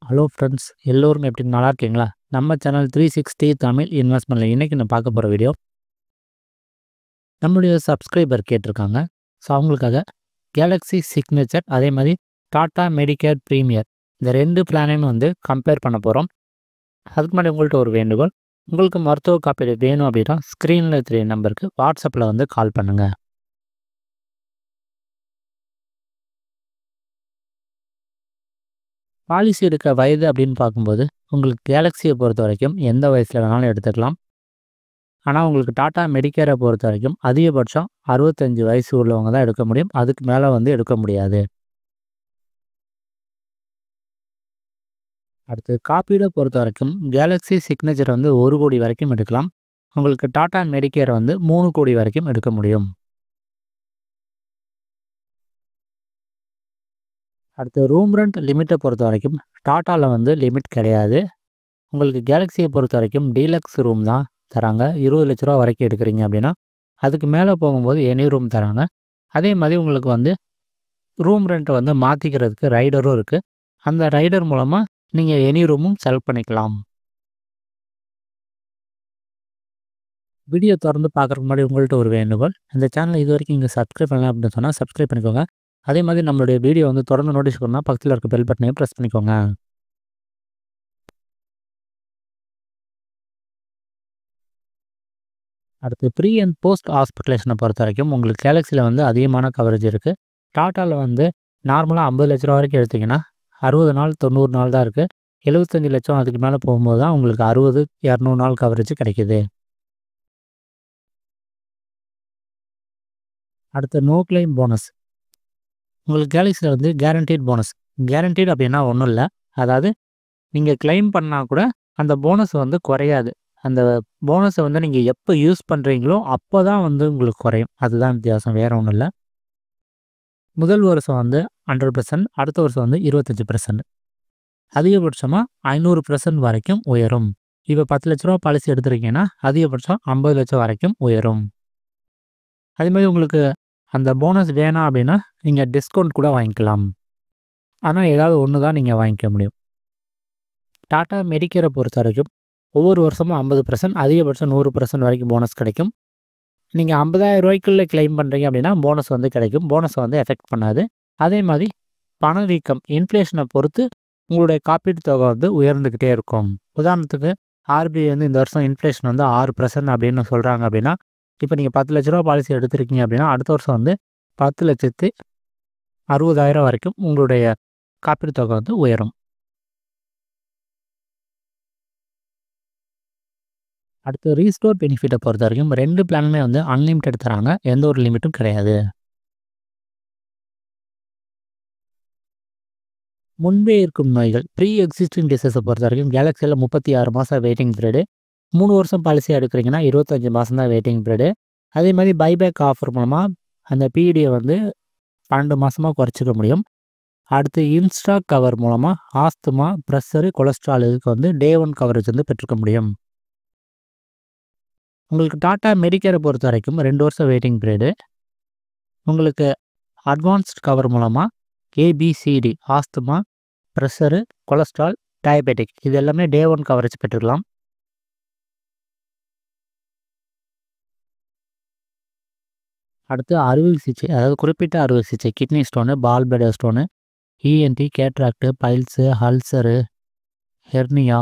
Hello friends, எல்லோரும் எப்படி நல்லா இருக்கீங்களா? நம்ம சேனல் 360 தமிழ் இன்வெஸ்ட்மெண்ட்டில் இன்றைக்கி நான் பார்க்க போகிற வீடியோ நம்மளுடைய சப்ஸ்கிரைபர் கேட்டிருக்காங்க. ஸோ அவங்களுக்காக கேலக்ஸி சிக்னேச்சர் அதே மாதிரி டாடா மெடிக்கேர் ப்ரீமியர் இந்த 2 பிளானையும் கம்பேர் பண்ண போகிறோம். அதுக்கு முன்னாடி உங்கள்கிட்ட ஒரு வேண்டுகோள், உங்களுக்கு மருத்துவ காப்பீடு வேணும் அப்படின்னா ஸ்க்ரீனில் தெரிய நம்பருக்கு வாட்ஸ்அப்பில் கால் பண்ணுங்கள். பாலிசி எடுக்க வயது அப்படின்னு பார்க்கும்போது உங்களுக்கு கேலக்ஸியை பொறுத்த வரைக்கும் எந்த வயசில் வேணாலும் எடுத்துக்கலாம். ஆனால் உங்களுக்கு டாடா மெடிக்கேரை பொறுத்த வரைக்கும் அதிகபட்சம் 65 வயசு உள்ளவங்க தான் எடுக்க முடியும். அதுக்கு மேலே எடுக்க முடியாது. அடுத்து காப்பீடை பொறுத்த வரைக்கும் கேலக்ஸி சிக்னேச்சர் 1 கோடி வரைக்கும் எடுக்கலாம். உங்களுக்கு டாடா மெடிக்கேர் 3 கோடி வரைக்கும் எடுக்க முடியும். அடுத்து ரூம் ரெண்ட் லிமிட்டை பொறுத்த வரைக்கும் டாட்டாவில் லிமிட் கிடையாது. உங்களுக்கு கேலக்ஸியை பொறுத்த வரைக்கும் டீலக்ஸ் ரூம் தான் தராங்க. 20 லட்ச ரூபா வரைக்கும் எடுக்கிறீங்க அப்படின்னா அதுக்கு மேலே போகும்போது எனி ரூம் தராங்க. அதே மாதிரி உங்களுக்கு ரூம் ரெண்ட்டை மாற்றிக்கிறதுக்கு ரைடரும் இருக்குது. அந்த ரைடர் மூலமாக நீங்கள் எனி ரூமும் செலக்ட் பண்ணிக்கலாம். வீடியோ தொடர்ந்து பார்க்குறதுக்கு முன்னாடி உங்கள்கிட்ட ஒரு வேண்டுகோள், இந்த சேனல் இது வரைக்கும் நீங்கள் சப்ஸ்கிரைப் பண்ணலாம் அப்படின்னு சொன்னால் சப்ஸ்கிரைப் பண்ணிக்கோங்க. அதே மாதிரி நம்மளுடைய வீடியோ தொடர்ந்து நோட்டீஸ் பண்ணால் பக்கத்தில் இருக்க பெல் பட்டனையும் ப்ரெஸ் பண்ணிக்கோங்க. அடுத்து ப்ரீ அண்ட் போஸ்ட் ஹாஸ்பிட்டலேஷனை பொறுத்த வரைக்கும் உங்களுக்கு கேலக்ஸியில் அதிகமான கவரேஜ் இருக்குது. டாட்டாவில் நார்மலாக 50 லட்ச ரூபா வரைக்கும் எடுத்திங்கன்னா 60 நாள் 90 நாள் தான் இருக்குது. 75 லட்சம் அதுக்கு மேலே போகும்போது தான் உங்களுக்கு 60-200 நாள் கவரேஜ் கிடைக்கிது. அடுத்து நோ கிளைம் போனஸ். உங்களுக்கு கேலக்ஸியில் கேரண்டீட் போனஸ். கேரண்டீட் அப்படின்னா ஒன்றும் இல்லை, அதாவது நீங்கள் கிளைம் பண்ணால் கூட அந்த போனஸ் குறையாது. அந்த போனஸை நீங்கள் எப்போ யூஸ் பண்ணுறீங்களோ அப்போ தான் உங்களுக்கு குறையும். அதுதான் வித்தியாசம், வேறு ஒன்றும் இல்லை. முதல் வருஷம் 100%, அடுத்த வருஷம் 25%, அதிகபட்சமாக 500% வரைக்கும் உயரும். இப்போ 10 லட்ச ரூபா பாலிசி எடுத்துருக்கீங்கன்னா அதிகபட்சம் 50 லட்சம் வரைக்கும் உயரும். அதேமாதிரி உங்களுக்கு அந்த போனஸ் வேணாம் அப்படின்னா நீங்கள் டிஸ்கவுண்ட் கூட வாங்கிக்கலாம். ஆனால் ஏதாவது ஒன்று தான் நீங்கள் வாங்கிக்க முடியும். டாடா மெடிக்கேரை பொறுத்த வரைக்கும் ஒவ்வொரு வருஷமும் 50%, அதிகபட்சம் 100% வரைக்கும் போனஸ் கிடைக்கும். நீங்கள் 50,000 ரூபாய்க்குள்ளே கிளைம் பண்ணுறீங்க அப்படின்னா போனஸ் கிடைக்கும். போனஸை எஃபெக்ட் பண்ணாது. அதே மாதிரி பணவீக்கம் இன்ஃப்ளேஷனை பொறுத்து உங்களுடைய காப்பீட்டு தொகை உயர்ந்துக்கிட்டே இருக்கும். உதாரணத்துக்கு ஆர்பிஐ இந்த வருஷம் இன்ஃப்ளேஷன் 6% அப்படின்னு சொல்கிறாங்க அப்படின்னா, இப்போ நீங்கள் 10 லட்ச ரூபா பாலிசி எடுத்துருக்கீங்க அப்படின்னா அடுத்த வருஷம் 10,60,000 வரைக்கும் உங்களுடைய காப்பீட்டு தொகை உயரும். அடுத்து ரீஸ்டோர் பெனிஃபிட்டை பொறுத்த வரைக்கும் 2 பிளானுமே அன்லிமிட்டட் தராங்க. எந்த ஒரு லிமிட்டும் கிடையாது. முன்பே இருக்கும் நோய்கள் ப்ரீ எக்ஸிஸ்டிங் டிசீஸை பொறுத்த வரைக்கும் கேலக்ஸியில் 36 மாதம் வெயிட்டிங் பீரியடு. 3 வருஷம் பாலிசியாக எடுக்கிறீங்கன்னா 25 மாதம் தான் வெயிட்டிங் பீரியடு. அதே மாதிரி பைபேக் ஆஃபர் மூலமாக அந்த பீரியடை 12 மாதமாக குறைச்சிக்க முடியும். அடுத்து இன்ஸ்டாக் கவர் மூலமாக ஆஸ்துமா, ப்ரெஷரு, கொலஸ்ட்ரால் இதுக்கு டே 1 கவரேஜ் பெற்றுக்க முடியும். உங்களுக்கு டாடா மெடிக்கேரை பொறுத்த வரைக்கும் 2 வருஷம் வெயிட்டிங் பீரியடு. உங்களுக்கு அட்வான்ஸ்ட் கவர் மூலமாக A B C D asthma, pressure, cholesterol, diabetic இது எல்லாமே டே 1 கவரேஜ் பெற்றுக்கலாம். அடுத்து அறுவை சிகிச்சை, அதாவது குறிப்பிட்ட அறுவை சிகிச்சை, kidney stone, gall bladder stone, ENT, cataract, piles, ulcer, hernia,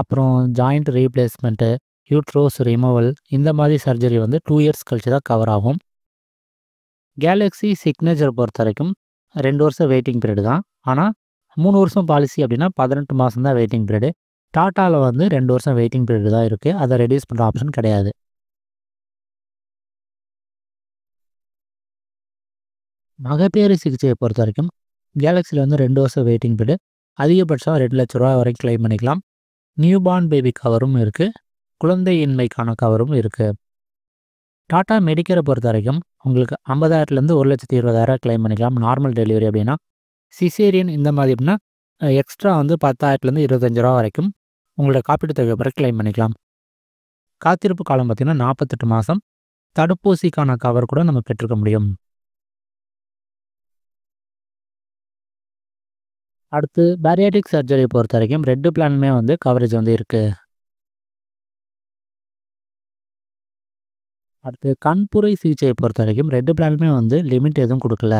அப்புறம் ஜாயிண்ட் ரீப்ளேஸ்மெண்ட்டு, யூட்ரோஸ் ரிமூவல் இந்த மாதிரி சர்ஜரி 2 இயர்ஸ் கழிச்சு தான் கவர் ஆகும். கேலக்ஸி சிக்னேச்சர் பொறுத்த வரைக்கும் 2 வருஷம் வெயிட்டிங் பீரியடு தான். ஆனால் 3 வருஷம் பாலிசி அப்படின்னா 18 மாதம் தான் வெயிட்டிங் பீரியடு. டாட்டாவில் 2 வருஷம் வெயிட்டிங் பீரியடு தான் இருக்குது. அதை ரெடியூஸ் பண்ணுற ஆப்ஷன் கிடையாது. மகப்பேறு சிகிச்சையை பொறுத்த வரைக்கும் கேலக்ஸியில் 2 வருஷம் வெயிட்டிங் பீரியடு. அதிகபட்சம் 2 லட்ச ரூபா வரைக்கும் கிளைம் பண்ணிக்கலாம். நியூபார்ன் பேபி கவரும் இருக்குது. குழந்தையின்மைக்கான கவரும் இருக்குது. டாடா மெடிக்கேரை பொறுத்த வரைக்கும் உங்களுக்கு 50,000லேருந்து 1,20,000 கிளைம் பண்ணிக்கலாம். நார்மல் டெலிவரி அப்படின்னா, சிசேரியன் இந்த மாதிரி அப்படின்னா எக்ஸ்ட்ரா 10,000லேருந்து 25 ரூபா வரைக்கும் உங்களோட காப்பீட்டு தொகை பிறகு கிளைம் பண்ணிக்கலாம். காத்திருப்பு காலம் பார்த்திங்கன்னா 48 மாதம். தடுப்பூசிக்கான கவர் கூட நம்ம பெற்றுக்க முடியும். அடுத்து பேரியாட்ரிக் சர்ஜரி பொறுத்த வரைக்கும் 2 பிளானுமே வந்து கவரேஜ் வந்து இருக்கு. அடுத்து கண்புரை சிகிச்சையை பொறுத்த வரைக்கும் 2 பிளானுமே வந்து லிமிட் எதுவும் குடுக்கல.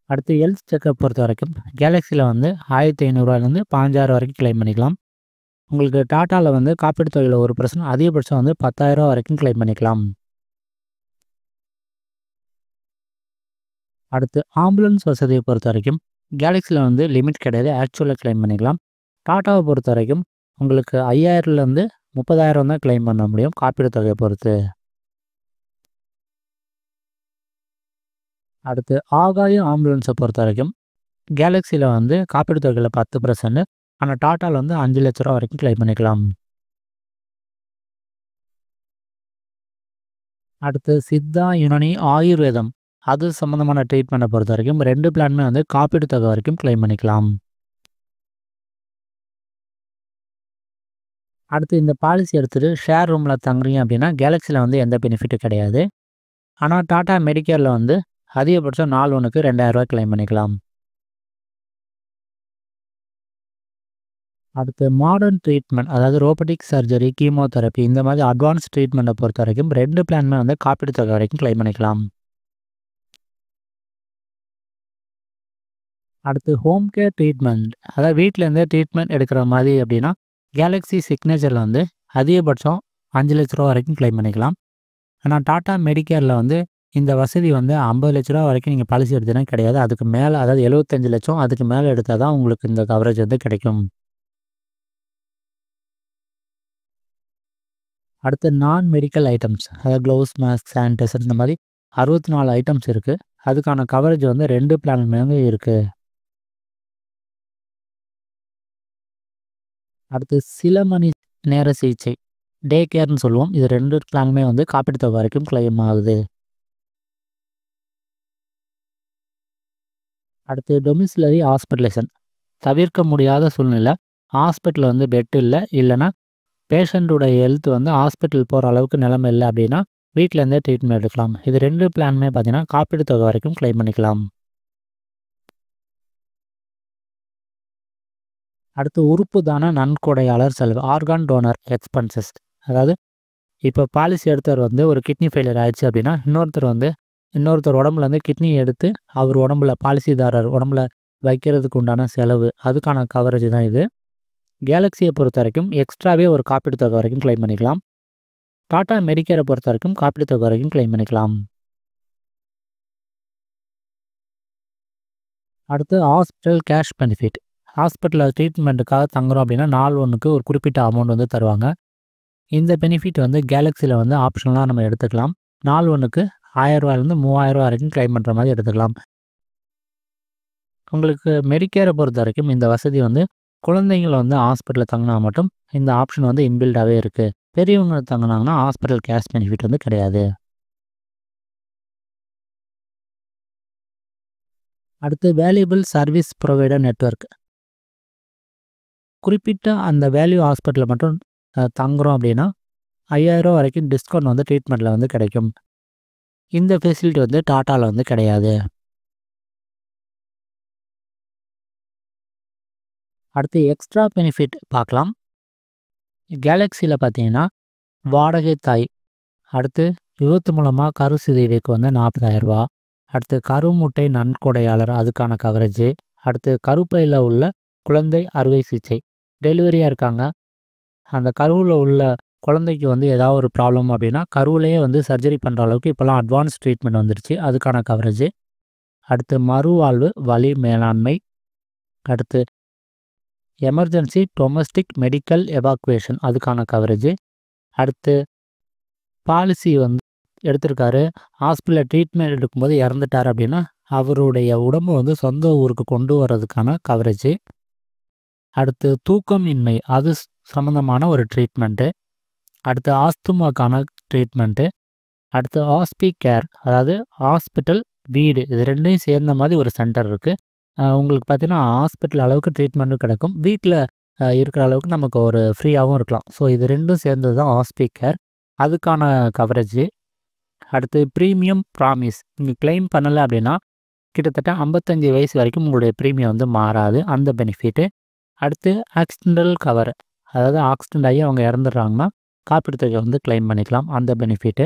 அடுத்து ஹெல்த் செக்கப் பொறுத்த வரைக்கும் கேலக்ஸில வந்து ரூ. 1500லேருந்து 15,000 வரைக்கும் கிளைம் பண்ணிக்கலாம். உங்களுக்கு டாட்டால வந்து காப்பீட்டு தொகையில 1% அதிகபட்சம் வந்து ரூ. 10,000 வரைக்கும் கிளைம் பண்ணிக்கலாம். அடுத்து ஆம்புலன்ஸ் வசதியை பொறுத்த வரைக்கும் கேலக்ஸில வந்து லிமிட் கிடையாது. ஆக்சுவலா கிளைம் பண்ணிக்கலாம். டாட்டாவை பொறுத்த வரைக்கும் உங்களுக்கு 5,000லேருந்து 30,000 தான் கிளைம் பண்ண முடியும் காப்பீடு தொகையை பொறுத்து. அடுத்து ஆகாய ஆம்புலன்ஸை பொறுத்த வரைக்கும் கேலக்ஸில வந்து காப்பீடு தொகையில 10%, ஆனால் டாட்டால வந்து ரூ. 5,00,000 வரைக்கும் கிளைம் பண்ணிக்கலாம். அடுத்து சித்தா, யுனானி, ஆயுர்வேதம் அது சம்மந்தமான ட்ரீட்மெண்ட்டை பொறுத்த வரைக்கும் 2 பிளானுமே வந்து காப்பீடு தொகை வரைக்கும் கிளைம் பண்ணிக்கலாம். அடுத்து இந்த பாலிசி எடுத்துகிட்டு ஷேர் ரூமில் தங்குறீங்க அப்படின்னா கேலக்ஸியில் வந்து எந்த பெனிஃபிட்டும் கிடையாது. ஆனால் டாடா மெடிக்கேரில் வந்து அதிகபட்சம் நாள் ஒன்றுக்கு ரூ. 2,000 கிளைம் பண்ணிக்கலாம். அடுத்து மாடர்ன் ட்ரீட்மெண்ட், அதாவது ரோபோட்டிக் சர்ஜரி, கீமோதெரப்பி இந்த மாதிரி அட்வான்ஸ் ட்ரீட்மெண்ட்டை பொறுத்த வரைக்கும் 2 பிளானுமே வந்து காப்பீடு தொகை வரைக்கும் கிளைம் பண்ணிக்கலாம். அடுத்து ஹோம் கேர் ட்ரீட்மெண்ட், அதாவது வீட்டிலேருந்தே ட்ரீட்மெண்ட் எடுக்கிற மாதிரி அப்படின்னா கேலக்ஸி சிக்னேச்சரில் வந்து அதிகபட்சம் ரூ. 5,00,000 வரைக்கும் கிளைம் பண்ணிக்கலாம். ஆனால் டாடா மெடிக்கேரில் வந்து இந்த வசதி வந்து ரூ. 50,00,000 வரைக்கும் நீங்கள் பாலிசி எடுத்தீங்கன்னா கிடையாது. அதுக்கு மேலே, அதாவது 75,00,000 அதுக்கு மேலே எடுத்தால் தான் உங்களுக்கு இந்த கவரேஜ் வந்து கிடைக்கும். அடுத்து நான் மெடிக்கல் ஐட்டம்ஸ், அதாவது க்ளவுஸ், மாஸ்க், சானிடைசர் இந்த மாதிரி 64 ஐட்டம்ஸ் இருக்குது. அதுக்கான கவரேஜ் வந்து 2 பிளானுமே இருக்குது. அடுத்து சில மணி நேர சிகிச்சை, டே கேர்னு சொல்லுவோம். இது 2 பிளானுமே வந்து காப்பீடு தொகை வரைக்கும் கிளைம் ஆகுது. அடுத்து டொமிசிலரி ஹாஸ்பிட்டலைசேஷன், தவிர்க்க முடியாத சூழ்நிலை, ஹாஸ்பிட்டலில் வந்து பெட் இல்லை, இல்லைனா பேஷண்ட்டோட ஹெல்த் வந்து ஹாஸ்பிட்டல் போகிற அளவுக்கு நிலைமை இல்லை அப்படின்னா வீட்டிலேருந்தே ட்ரீட்மெண்ட் எடுக்கலாம். இது 2 பிளானுமே பார்த்தீங்கன்னா காப்பீடு தொகை வரைக்கும் கிளைம் பண்ணிக்கலாம். அடுத்து உறுப்பு தான நன்கொடையாளர் செலவு, ஆர்கான் டோனர் எக்ஸ்பென்சஸ், அதாவது இப்போ பாலிசி எடுத்தவர் வந்து ஒரு கிட்னி ஃபெயிலியர் ஆயிடுச்சு அப்படின்னா இன்னொருத்தர் உடம்புல இருந்து கிட்னி எடுத்து அவர் உடம்புல, பாலிசிதாரர் உடம்புல வைக்கிறதுக்கு உண்டான செலவு, அதுக்கான கவரேஜ் தான் இது. கேலக்ஸியை பொறுத்த வரைக்கும் எக்ஸ்ட்ராவே ஒரு காப்பீடு தொகை வரைக்கும் கிளைம் பண்ணிக்கலாம். டாடா மெடிக்கேரை பொறுத்த வரைக்கும் காப்பீடு தொகை வரைக்கும் கிளைம் பண்ணிக்கலாம். அடுத்து ஹாஸ்பிட்டல் கேஷ் பெனிஃபிட், ஹாஸ்பிட்டலில் ட்ரீட்மெண்ட்டுக்காக தங்குறோம் அப்படின்னா நாள் ஒன்றுக்கு ஒரு குறிப்பிட்ட அமௌண்ட் வந்து தருவாங்க. இந்த பெனிஃபிட் வந்து கேலக்ஸியில் வந்து ஆப்ஷனலாக நம்ம எடுத்துக்கலாம். நாள் ஒன்றுக்கு ரூ. 1,000லேருந்து ரூ. 3,000 வரைக்கும் கிளைம் பண்ணுற மாதிரி எடுத்துக்கலாம். உங்களுக்கு மெடிக்கேரை பொறுத்த வரைக்கும் இந்த வசதி வந்து குழந்தைங்களை வந்து ஹாஸ்பிட்டலில் தங்கினா மட்டும் இந்த ஆப்ஷன் வந்து இன்பில்டாகவே இருக்குது. பெரியவங்க தங்கினாங்கன்னா ஹாஸ்பிட்டல் கேஷ் பெனிஃபிட் வந்து கிடையாது. அடுத்து வேல்யூபிள் சர்வீஸ் ப்ரொவைடர் நெட்வொர்க், குறிப்பிட்ட அந்த வேல்யூ ஹாஸ்பிட்டலில் மட்டும் தங்குறோம் அப்படின்னா ரூ. 5,000 வரைக்கும் டிஸ்கவுண்ட் வந்து ட்ரீட்மெண்ட்டில் வந்து கிடைக்கும். இந்த ஃபெசிலிட்டி வந்து டாட்டாவில் வந்து கிடையாது. அடுத்து எக்ஸ்ட்ரா பெனிஃபிட் பார்க்கலாம். கேலக்ஸியில் பார்த்தீங்கன்னா வாடகை தாய், அடுத்து விபத்து மூலமாக கரு சிதைவுக்கு வந்து ரூ. 40,000, அடுத்து கருமுட்டை நன்கொடையாளர் அதுக்கான கவரேஜ், அடுத்து கருப்பையில் உள்ள குழந்தை அறுவை சிகிச்சை, டெலிவரியாக இருக்காங்க, அந்த கருவில் உள்ள குழந்தைக்கு வந்து ஏதாவது ஒரு ப்ராப்ளம் அப்படின்னா கருவிலேயே வந்து சர்ஜரி பண்ணுற அளவுக்கு இப்போலாம் அட்வான்ஸ் ட்ரீட்மெண்ட் வந்துருச்சு, அதுக்கான கவரேஜ். அடுத்து மறுவாழ்வு வலி மேலாண்மை, அடுத்து எமர்ஜென்சி டொமஸ்டிக் மெடிக்கல் எவாக்குவேஷன் அதுக்கான கவரேஜ். அடுத்து பாலிசி வந்து எடுத்திருக்காரு, ஹாஸ்பிட்டலில் ட்ரீட்மெண்ட் எடுக்கும்போது இறந்துட்டார் அப்படின்னா அவருடைய உடம்பு வந்து சொந்த ஊருக்கு கொண்டு வர்றதுக்கான கவரேஜ். அடுத்து தூக்கமின்மை அது சம்மந்தமான ஒரு ட்ரீட்மெண்ட்டு. அடுத்து ஆஸ்துமாக்கான ட்ரீட்மெண்ட்டு. அடுத்து ஹாஸ்பி கேர், அதாவது ஹாஸ்பிட்டல் வீடு, இது 2யும் சேர்ந்த மாதிரி ஒரு சென்டர் இருக்குது. உங்களுக்கு பார்த்தீங்கன்னா ஹாஸ்பிட்டல் அளவுக்கு ட்ரீட்மெண்ட்டும் கிடைக்கும், வீட்டில் இருக்கிற அளவுக்கு நமக்கு ஒரு ஃப்ரீயாகவும் இருக்கலாம். ஸோ இது 2ம் சேர்ந்தது தான் ஹாஸ்பி கேர், அதுக்கான கவரேஜ். அடுத்து ப்ரீமியம் ப்ராமிஸ். நீங்கள் கிளைம் பண்ணலை அப்படின்னா கிட்டத்தட்ட 55 வயசு வரைக்கும் உங்களுடைய ப்ரீமியம் வந்து மாறாது, அந்த பெனிஃபிட்டு. அடுத்து ஆக்சிடென்டல் கவர், அதாவது ஆக்சிடென்ட் ஆகி அவங்க இறந்துடுறாங்கன்னா காப்பீடு தொகை வந்து கிளைம் பண்ணிக்கலாம், அந்த பெனிஃபிட்டு.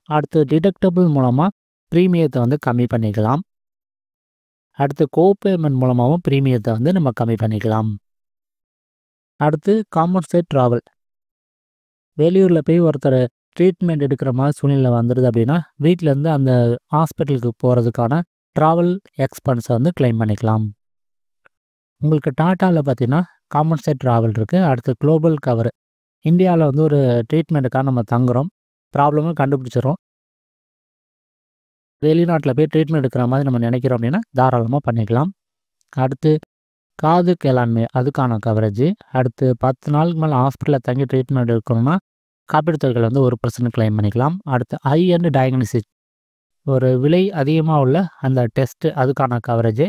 அடுத்து டிடக்டபிள் மூலமாக ப்ரீமியத்தை வந்து கம்மி பண்ணிக்கலாம். அடுத்து கோபேமெண்ட் மூலமாகவும் ப்ரீமியத்தை வந்து நம்ம கம்மி பண்ணிக்கலாம். அடுத்து காம்பன்சேட் ட்ராவல். வெளியூரில் போய் ஒருத்தர் ட்ரீட்மெண்ட் எடுக்கிற மாதிரி சூழ்நிலை வந்துடுது அப்படின்னா வீட்டிலேருந்து அந்த ஹாஸ்பிட்டலுக்கு போகிறதுக்கான ட்ராவல் எக்ஸ்பென்ஸை வந்து கிளைம் பண்ணிக்கலாம். உங்களுக்கு டாட்டாவில் பார்த்தீங்கன்னா காம்பன்சேட் ட்ராவல் இருக்குது. அடுத்து குளோபல் கவர். இந்தியாவில் வந்து ஒரு ட்ரீட்மெண்ட்டுக்காக நம்ம தங்குறோம், ப்ராப்ளமும் கண்டுபிடிச்சிடும், வெளிநாட்டில் போய் ட்ரீட்மெண்ட் எடுக்கிற மாதிரி நம்ம நினைக்கிறோம் அப்படின்னா தாராளமாக பண்ணிக்கலாம். அடுத்து காது கேளாண்மை, அதுக்கான கவரேஜ். அடுத்து 10 நாளுக்கு மேலே ஹாஸ்பிட்டலில் தங்கி ட்ரீட்மெண்ட் எடுக்கணும்னா காப்பீடு தொகைகள் வந்து 1% கிளைம் பண்ணிக்கலாம். அடுத்து ஹை அண்ட் டயக்னோசிஸ், ஒரு விலை அதிகமாக உள்ள அந்த டெஸ்ட்டு, அதுக்கான கவரேஜ்.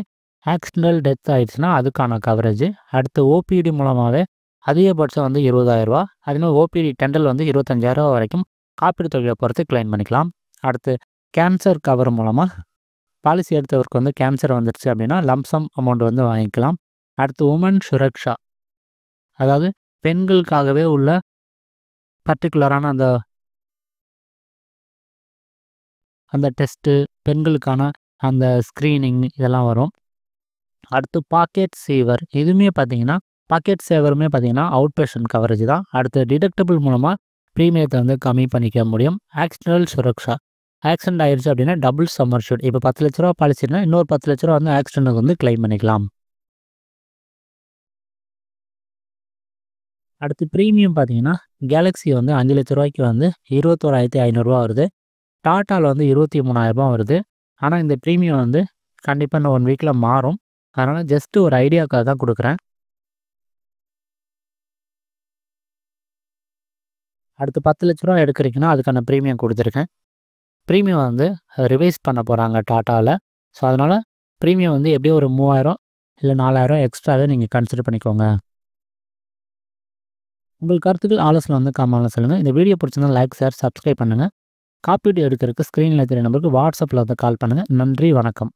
ஆக்சிடென்டல் டெத் ஆகிடுச்சுன்னா அதுக்கான கவரேஜ். அடுத்து ஓபிடி மூலமாகவே அதிகபட்சம் வந்து 20,000, அதே ஓபிடி டெண்டல் வந்து 25,000 வரைக்கும் காப்பீடு தொகையை பொறுத்து கிளைம் பண்ணிக்கலாம். அடுத்து கேன்சர் கவர் மூலமாக பாலிசி எடுத்தவருக்கு வந்து கேன்சர் வந்துடுச்சு அப்படின்னா லம்சம் அமௌண்ட் வந்து வாங்கிக்கலாம். அடுத்து உமன் சுரக்ஷா, அதாவது பெண்களுக்காகவே உள்ள பர்டிகுலரான அந்த டெஸ்ட்டு, பெண்களுக்கான அந்த ஸ்க்ரீனிங் இதெல்லாம் வரும். அடுத்து பாக்கெட் சேவர், இதுவுமே பார்த்தீங்கன்னா பாக்கெட் சேவருமே பார்த்தீங்கன்னா அவுட் பேஷண்ட் கவரேஜ் தான். அடுத்து டிடக்டபிள் மூலமாக ப்ரீமியத்தை வந்து கம்மி பண்ணிக்க முடியும். ஆக்சிடென்டல் சுரக்ஷா, ஆக்சிடென்ட் ஆயிடுச்சு அப்படின்னா டபுள் சம்மர்ஷூட், இப்போ 10 லட்ச ரூபா பாலிசினா இன்னொரு 10 லட்ச ரூபா வந்து ஆக்சிடென்ட்டுக்கு வந்து கிளைம் பண்ணிக்கலாம். அடுத்து ப்ரீமியம் பார்த்தீங்கன்னா கேலக்ஸி வந்து 5 லட்ச ரூபாய்க்கு வந்து 21,500 வருது. டாட்டாவில் வந்து 23,000 வருது. ஆனால் இந்த ப்ரீமியம் வந்து கண்டிப்பாக இன்னும் 1 வீக்கில் மாறும். அதனால் ஜஸ்ட்டு ஒரு ஐடியாவுக்காக தான் கொடுக்குறேன். அடுத்து 10 லட்ச ரூபா எடுக்கிறீங்கன்னா அதுக்கான ப்ரீமியம் கொடுத்துருக்கேன். ப்ரீமியம் வந்து ரிவைஸ் பண்ண போகிறாங்க டாட்டாவில். ஸோ அதனால் ப்ரீமியம் வந்து எப்படியும் ஒரு 3,000 இல்லை 4,000 எக்ஸ்ட்ராவே நீங்கள் கன்சிடர் பண்ணிக்கோங்க. உங்கள் கருத்துக்கள் ஆலோசனை வந்து கமெண்ட்ல சொல்லுங்கள். இந்த வீடியோ பிடிச்சிருந்தா லைக், ஷேர், சப்ஸ்கிரைப் பண்ணுங்கள். காப்பீடு எடுக்கிறதுக்கு ஸ்க்ரீனில் தெரிய நம்பருக்கு வாட்ஸ்அப்பில் வந்து கால் பண்ணுங்கள். நன்றி, வணக்கம்.